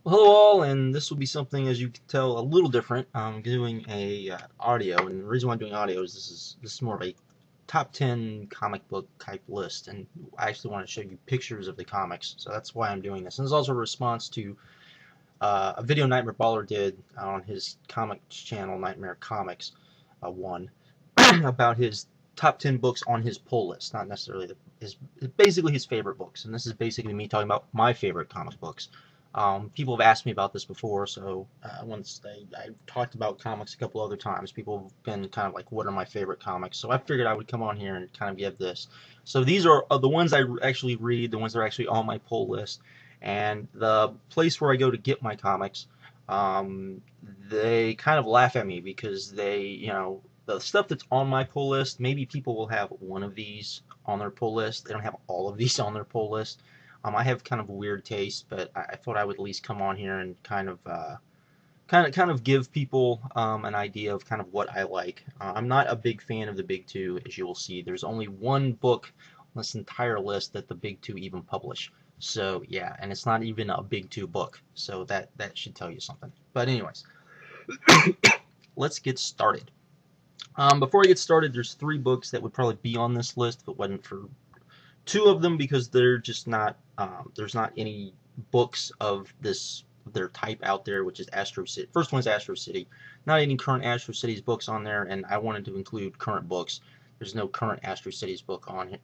Well, hello all, and this will be something, as you can tell, a little different. I'm doing a audio, and the reason why I'm doing audio is this is more of a top 10 comic book type list, and I actually want to show you pictures of the comics, so that's why I'm doing this. And it's also a response to a video Nightmare Baller did on his comics channel, Nightmare Comics, one, about his top 10 books on his pull list, not necessarily basically his favorite books, and this is basically me talking about my favorite comic books. People have asked me about this before, so I talked about comics a couple other times. People have been kind of like, what are my favorite comics? So I figured I would come on here and kind of give this. So these are the ones I actually read, the ones that are actually on my pull list, and the place where I go to get my comics. Um, they kind of laugh at me because the stuff that's on my pull list, maybe people will have one of these on their pull list. They don't have all of these on their pull list. I have kind of a weird taste, but I thought I would at least come on here and kind of give people an idea of kind of what I like. I'm not a big fan of the Big Two, as you will see. There's only one book on this entire list that the Big Two even publish. So yeah, and it's not even a Big Two book. So that should tell you something. But anyways, let's get started. Before I get started, there's three books that would probably be on this list if it wasn't for two of them because they're just not there's not any books of their type out there, which is Astro City. First one's Astro City. Not any current Astro Cities books on there, and I wanted to include current books. There's no current Astro Cities book on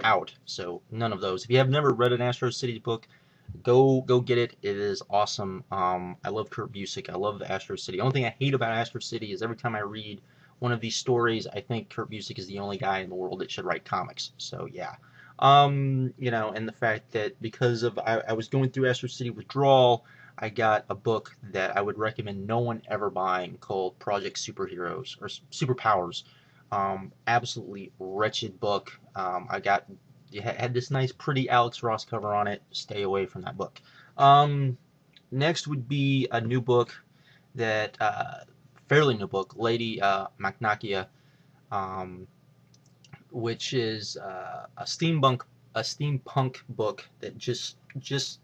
out, so none of those. If you have never read an Astro Cities book, go get it. It is awesome. I love Kurt Busiek. I love the Astro City. The only thing I hate about Astro City is every time I read one of these stories, I think Kurt Busiek is the only guy in the world that should write comics. So yeah. And the fact that because of I was going through Astro City Withdrawal, I got a book that I would recommend no one ever buying called Project Superheroes or Superpowers. Absolutely wretched book. I got it had this nice, pretty Alex Ross cover on it. Stay away from that book. Um, Next would be a new book that fairly new book, Lady Machnachia. Um, which is a steampunk book that just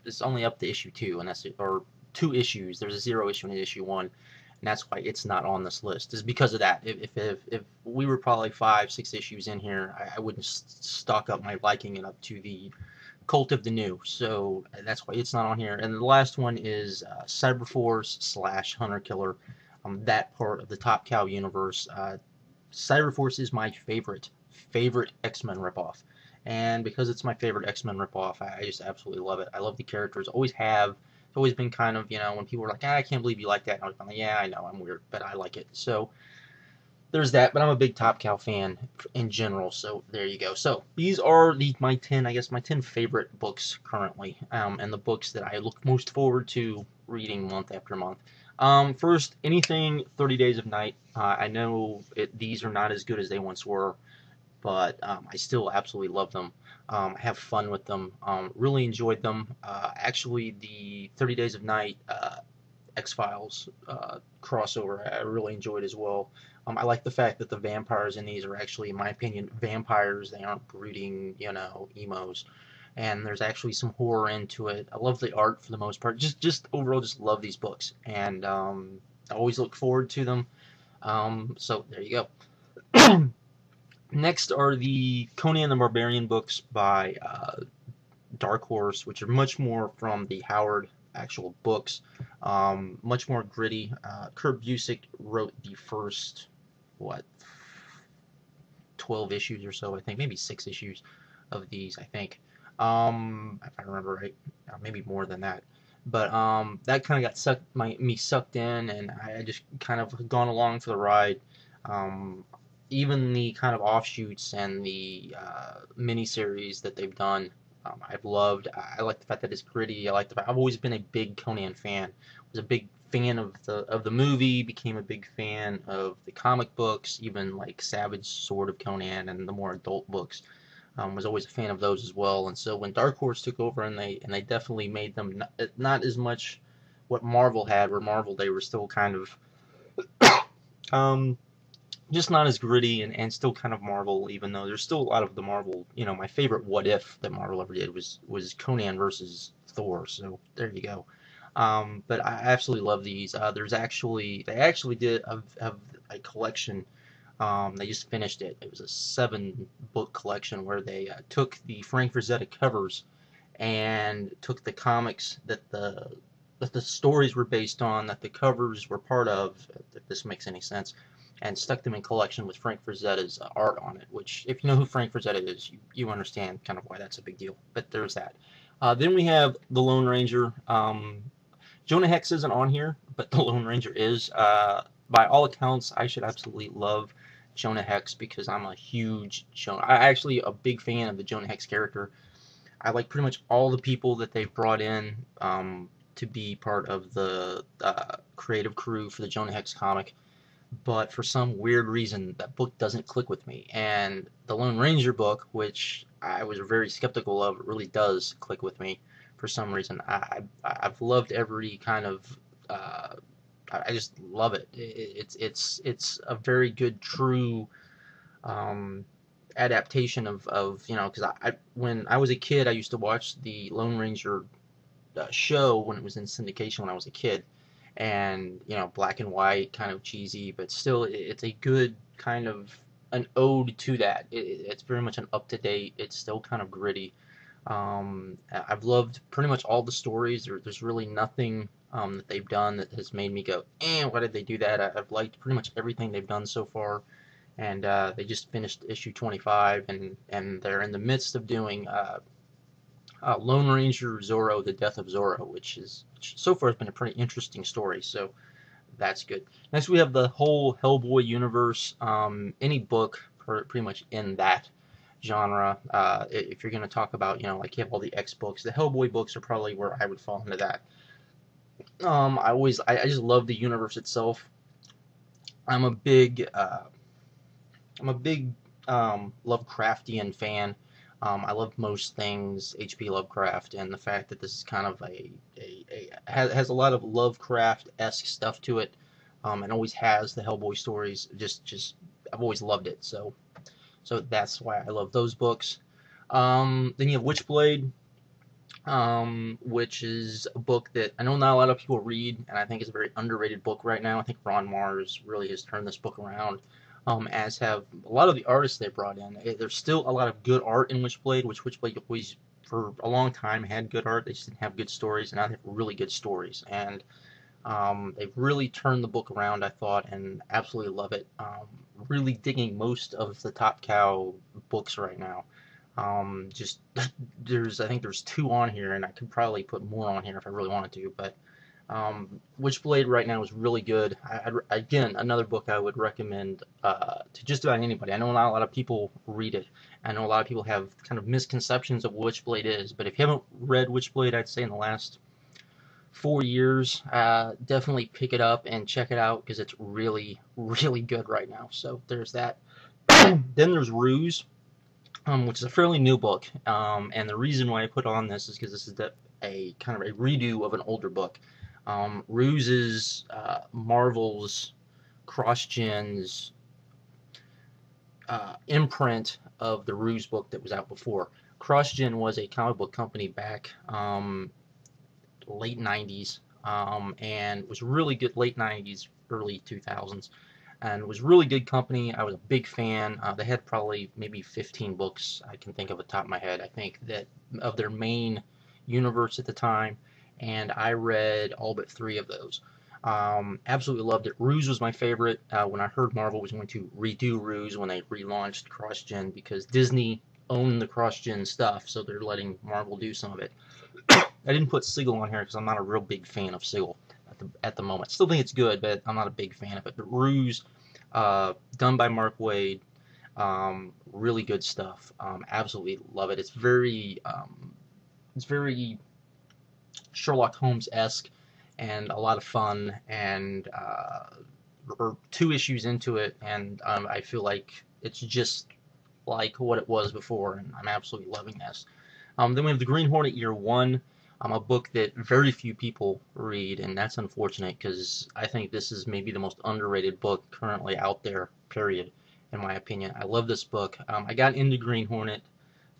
is only up to issue 2, and that's it, or 2 issues. There's a 0 issue in issue 1, and that's why it's not on this list. Is because of that. If we were probably 5-6 issues in here, I wouldn't stock up my liking it up to the Cult of the New. So that's why it's not on here. And the last one is Cyberforce slash Hunter Killer. That part of the Top Cow universe. Cyberforce is my favorite X-Men ripoff. And because it's my favorite X-Men ripoff, I just absolutely love it. I love the characters, always have. It's always been kind of, when people are like, I can't believe you like that. And I was like, yeah, I know, I'm weird, but I like it. So there's that, but I'm a big Top Cow fan in general, so there you go. So these are my 10, I guess, my 10 favorite books currently, and the books that I look most forward to reading month after month. First, anything 30 Days of Night. I know these are not as good as they once were, but I still absolutely love them. I have fun with them. Really enjoyed them. Actually, the 30 Days of Night X-Files crossover, I really enjoyed as well. I like the fact that the vampires in these are actually, in my opinion, vampires. They aren't brooding, emos. And there's actually some horror into it. I love the art for the most part. Just overall, just love these books, and I always look forward to them. So there you go. Next are the Conan the Barbarian books by Dark Horse, which are much more from the Howard actual books, much more gritty. Kurt Busiek wrote the first, what, 12 issues or so, I think, maybe 6 issues of these, I think, if I remember right, maybe more than that. But that kind of got me sucked in, and I just kind of gone along for the ride. Um, Even the kind of offshoots and the miniseries that they've done, I've loved. I like the fact that it's gritty. I like the fact I've always been a big Conan fan. Was a big fan of the movie. Became a big fan of the comic books, even like Savage Sword of Conan and the more adult books. Was always a fan of those as well. And so when Dark Horse took over, and they definitely made them not as much what Marvel had, where Marvel they were still kind of um, just not as gritty and still kind of Marvel, even though there's still a lot of the Marvel. My favorite What If that Marvel ever did was Conan versus Thor. So there you go. But I absolutely love these. They actually did have a collection. They just finished it. It was a 7-book collection where they took the Frank Frazetta covers and took the comics that the stories were based on, that the covers were part of, if this makes any sense, and stuck them in collection with Frank Frazetta's art on it. Which, if you know who Frank Frazetta is, you understand kind of why that's a big deal. But there's that. Then we have the Lone Ranger. Jonah Hex isn't on here, but the Lone Ranger is. By all accounts, I should absolutely love Jonah Hex because I'm a huge I actually a big fan of the Jonah Hex character. I like pretty much all the people that they've brought in to be part of the creative crew for the Jonah Hex comic, but for some weird reason, that book doesn't click with me. And the Lone Ranger book, which I was very skeptical of, really does click with me for some reason. I've loved every kind of I just love it. It's a very good, true adaptation of because when I was a kid, I used to watch the Lone Ranger show when it was in syndication when I was a kid, and black and white, kind of cheesy, but still it's a good kind of an ode to that. It's very much an up to date. It's still kind of gritty. I've loved pretty much all the stories. There's really nothing that they've done that has made me go, why did they do that? I've liked pretty much everything they've done so far, and they just finished issue 25, and they're in the midst of doing Lone Ranger Zorro: The Death of Zorro, which so far has been a pretty interesting story. So that's good. Next, we have the whole Hellboy universe. Any book pretty much in that genre. If you're going to talk about, like you have all the X books, the Hellboy books are probably where I would fall into that. I just love the universe itself. I'm a big Lovecraftian fan. I love most things H.P. Lovecraft, and the fact that this is kind of has a lot of Lovecraft-esque stuff to it, and always has the Hellboy stories. Just I've always loved it, so that's why I love those books. Then you have Witchblade, which is a book that I know not a lot of people read, and I think is a very underrated book right now. I think Ron Mars really has turned this book around, as have a lot of the artists they brought in. There's still a lot of good art in Witchblade, which Witchblade always, for a long time, had good art. They just didn't have good stories, and now they have really good stories. And they've really turned the book around, I thought, and absolutely love it. Really digging most of the Top Cow books right now. Just I think there's 2 on here, and I could probably put more on here if I really wanted to. But Witchblade right now is really good. Again, another book I would recommend to just about anybody. I know not a lot of people read it. I know a lot of people have kind of misconceptions of what Witchblade is, but if you haven't read Witchblade, I'd say in the last 4 years, definitely pick it up and check it out because it's really, really good right now. So there's that. Then there's Ruse, which is a fairly new book, and the reason why I put on this is because this is a kind of a redo of an older book. Ruse is Marvel's CrossGen's imprint of the Ruse book that was out before. CrossGen was a comic book company back late 90s, and was really good, late 90s, early 2000s, and it was really good company. I was a big fan. They had probably maybe 15 books I can think of at the top of my head, I think, that of their main universe at the time, and I read all but 3 of those. Absolutely loved it. Ruse was my favorite when I heard Marvel was going to redo Ruse when they relaunched CrossGen, because Disney owned the CrossGen stuff, so they're letting Marvel do some of it. I didn't put Sigil on here because I'm not a real big fan of Sigil at the moment. Still think it's good, but I'm not a big fan of it. But Ruse, done by Mark Waid, really good stuff. Absolutely love it. It's very Sherlock Holmes-esque and a lot of fun. And we're 2 issues into it, and I feel like it's just like what it was before, and I'm absolutely loving this. Then we have The Green Hornet Year 1, a book that very few people read, and that's unfortunate because I think this is maybe the most underrated book currently out there, period, in my opinion. I love this book. I got into Green Hornet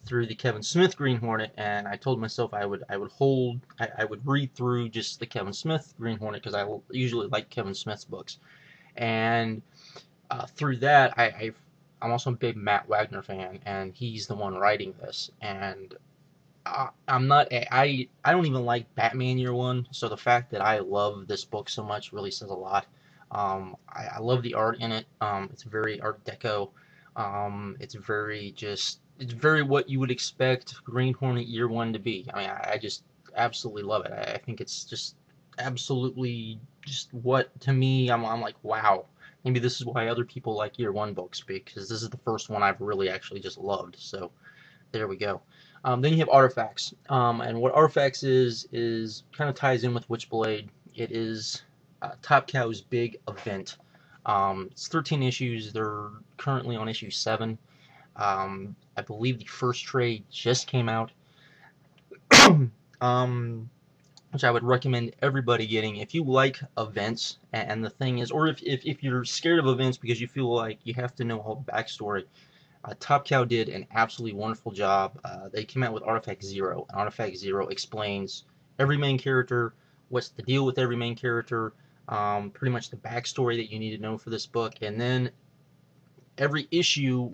through the Kevin Smith Green Hornet, and I told myself I would read through just the Kevin Smith Green Hornet because I usually like Kevin Smith's books, and through that I'm also a big Matt Wagner fan, and he's the one writing this, and I'm not I don't even like Batman Year One, so the fact that I love this book so much really says a lot. I love the art in it. It's very Art Deco. It's very what you would expect Green Hornet Year One to be. I mean, I just absolutely love it. I think it's just absolutely just what to me. I'm like, wow. Maybe this is why other people like Year One books, because this is the first one I've really actually just loved. So there we go. Then you have Artifacts, and what Artifacts is kind of ties in with Witchblade. It is Top Cow's big event. It's 13 issues. They're currently on issue 7. I believe the first trade just came out, which I would recommend everybody getting if you like events. And the thing is, or if you're scared of events because you feel like you have to know all the backstory, Top Cow did an absolutely wonderful job. They came out with Artifact Zero, and Artifact Zero explains every main character, what's the deal with every main character, pretty much the backstory that you need to know for this book, and then every issue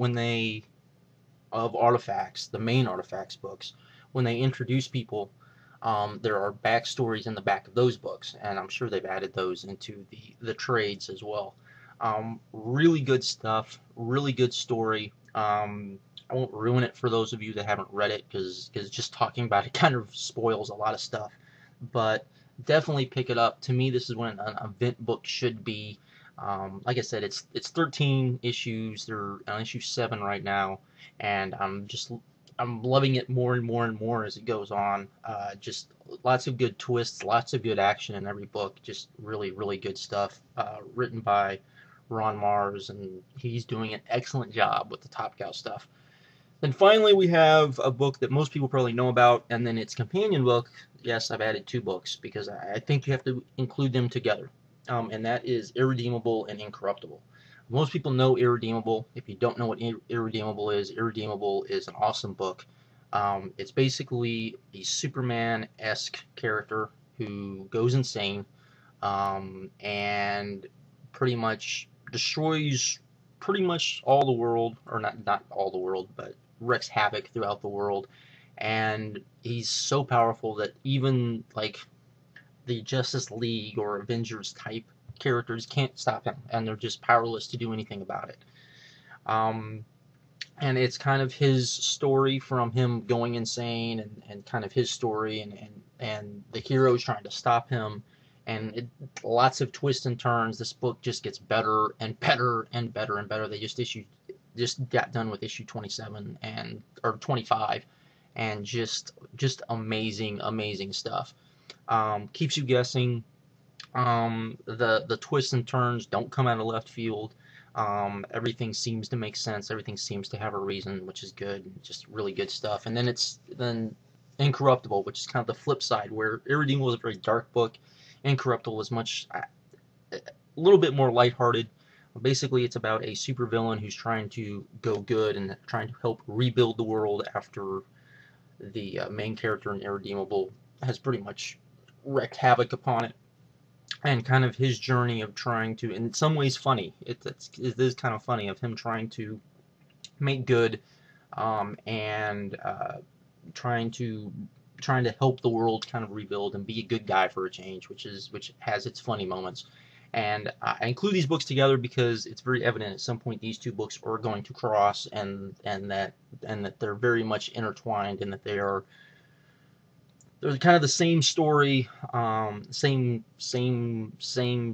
of Artifacts, the main Artifacts books, when they introduce people, there are backstories in the back of those books, and I'm sure they've added those into the trades as well. Really good stuff, really good story. I won't ruin it for those of you that haven't read it, because just talking about it kind of spoils a lot of stuff. But definitely pick it up. To me, this is what an event book should be. Like I said, it's 13 issues. They're on issue 7 right now, and I'm loving it more and more and more as it goes on. Just lots of good twists, lots of good action in every book. Just really, really good stuff. Written by Ron Mars, and he's doing an excellent job with the Top Cow stuff. Then finally, we have a book that most people probably know about, and then its companion book. Yes, I've added 2 books because I think you have to include them together, and that is Irredeemable and Incorruptible. Most people know Irredeemable. If you don't know what Irredeemable is an awesome book. It's basically a Superman-esque character who goes insane, and pretty much destroys pretty much all the world, or not all the world, but wreaks havoc throughout the world. And he's so powerful that even like the Justice League or Avengers type characters can't stop him, and they're just powerless to do anything about it. And it's kind of his story from him going insane, and kind of his story, and the heroes trying to stop him, and lots of twists and turns. This book just gets better and better and better and better. They just got done with issue 27 or 25, and just amazing stuff. Keeps you guessing. The twists and turns don't come out of left field. Everything seems to make sense. Everything seems to have a reason, which is good. Just really good stuff. And then Incorruptible, which is kind of the flip side, where Irredeemable is a very dark book. Incorruptible is a little bit more lighthearted. Basically, it's about a supervillain who's trying to go good and trying to help rebuild the world after the main character in Irredeemable has pretty much wreaked havoc upon it. And kind of his journey of trying to, in some ways funny, it is kind of funny, of him trying to make good, and trying to help the world kind of rebuild and be a good guy for a change, which has its funny moments. And I include these books together because it's very evident at some point these 2 books are going to cross, and that they're very much intertwined, and that they're kind of the same story, same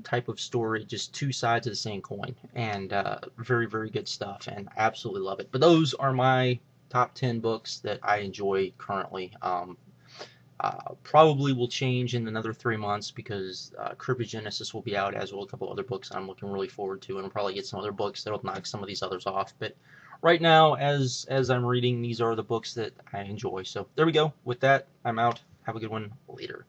type of story, just 2 sides of the same coin, and very good stuff, and I absolutely love it. But those are my top 10 books that I enjoy currently. Probably will change in another 3 months, because Cryptogenesis will be out, as will a couple other books I'm looking really forward to, and I'll probably get some other books that'll knock some of these others off. But right now, as I'm reading, these are the books that I enjoy. So there we go. With that, I'm out. Have a good one. Later.